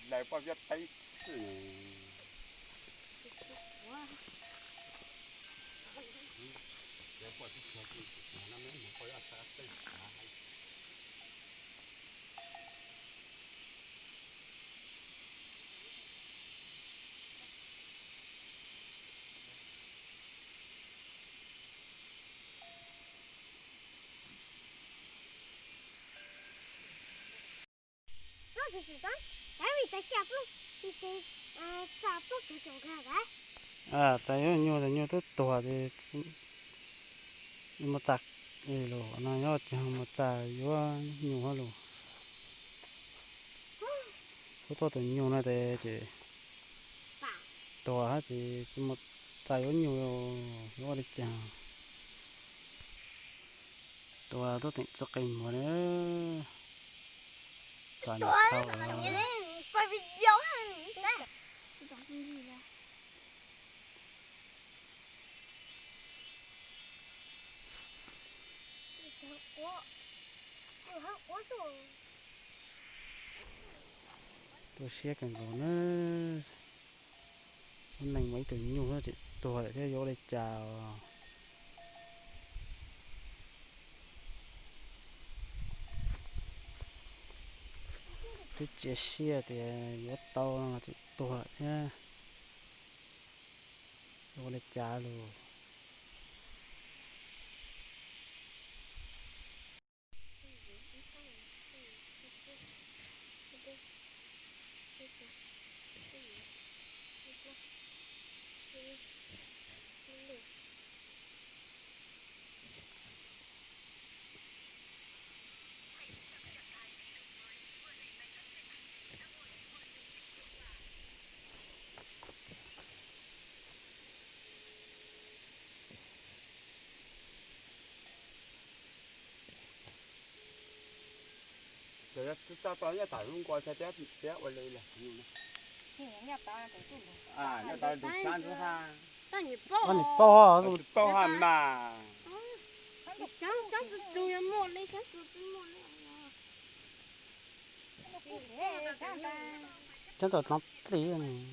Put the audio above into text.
来把这带死。就是讲，还会在家不，你在咋不就就看的？tại có nhiều tốt tuổi thì nhưng mà chặt thì lo nó nhớ chẳng mà chặt yếu nhiều hơn lo có tốt thì nhiều này thì chỉ tuổi hết chỉ một chặt yếu nhiều yếu đi chẳng tuổi tốt thì cho cái mà đấy chặt nhiều sau rồi coi video này. tôi xe cái nó nành mấy tuổi nhiều hơn chị tuổi lại theo yếu đi chào cái chiếc xe thì yếu to là chị tuổi nhá yếu đi chào luôn Rồi ta tao nhớ tao luôn qua xe té ở đây là nhiều này. À, nhớ tao được san thứ hai. anh bao Được bao hàm mà. Sáng từ từ em mua lấy sáng từ từ mua lấy. chắc là nó tí này